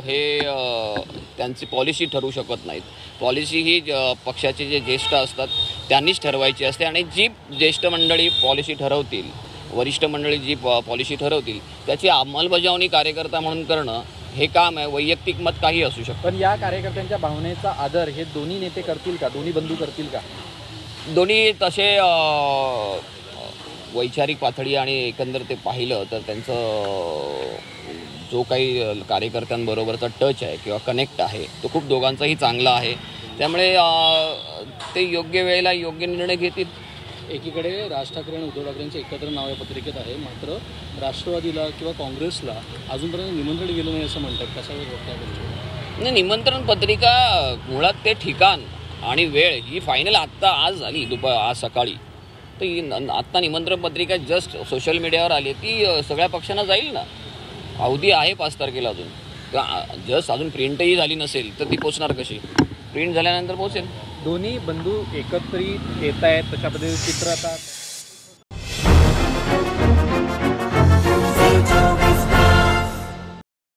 हे त्यांची पॉलिसी ठरवू शकत नाहीत. पॉलिसी ही पक्षाचे जे ज्येष्ठ असतात त्यांनीच ठरवायची असते आणि जी ज्येष्ठ मंडळी पॉलिसी ठरवतील, वरिष्ठ मंडळी जी पॉलिसी ठरवतील त्याची अंमलबजावणी कार्यकर्ता म्हणून करणं हे काम आहे. वैयक्तिक मत काही असू शकतं. पण या कार्यकर्त्यांच्या भावनेचा आदर हे दोन्ही नेते करतील का? दोन्ही बंधू करतील का? दोन्ही तसे वैचारिक पातळी आणि एकंदर ते पाहिलं तर त्यांचं जो काही कार्यकर्त्यांबरोबरचा टच आहे किंवा कनेक्ट आहे तो खूप दोघांचाही चांगला आहे. त्यामुळे ते योग्य वेळेला योग्य निर्णय घेतील. एकीकडे राज ठाकरे आणि उद्धव ठाकरेंचे एकत्र नाव या पत्रिकेत आहे, मात्र राष्ट्रवादीला किंवा काँग्रेसला अजूनपर्यंत निमंत्रण गेलं नाही असं म्हणतात. कसा वेळ बघता? नाही, निमंत्रण पत्रिका मुळात ते ठिकाण आणि वेळ ही फायनल आज झाली आज सकाळी. तर आत्ता निमंत्रण पत्रिका जस्ट सोशल मीडियावर आली ती सगळ्या पक्षांना जाईल ना. अवधी आहे 5 तारखेला अजून. जस्ट अजून प्रिंटही झाली नसेल तर ती पोचणार कशी? प्रिंट झाल्यानंतर पोचेल. दोन्ही बंधू एकत्रित येत आहेत तशा पद्धतीचे चित्र आता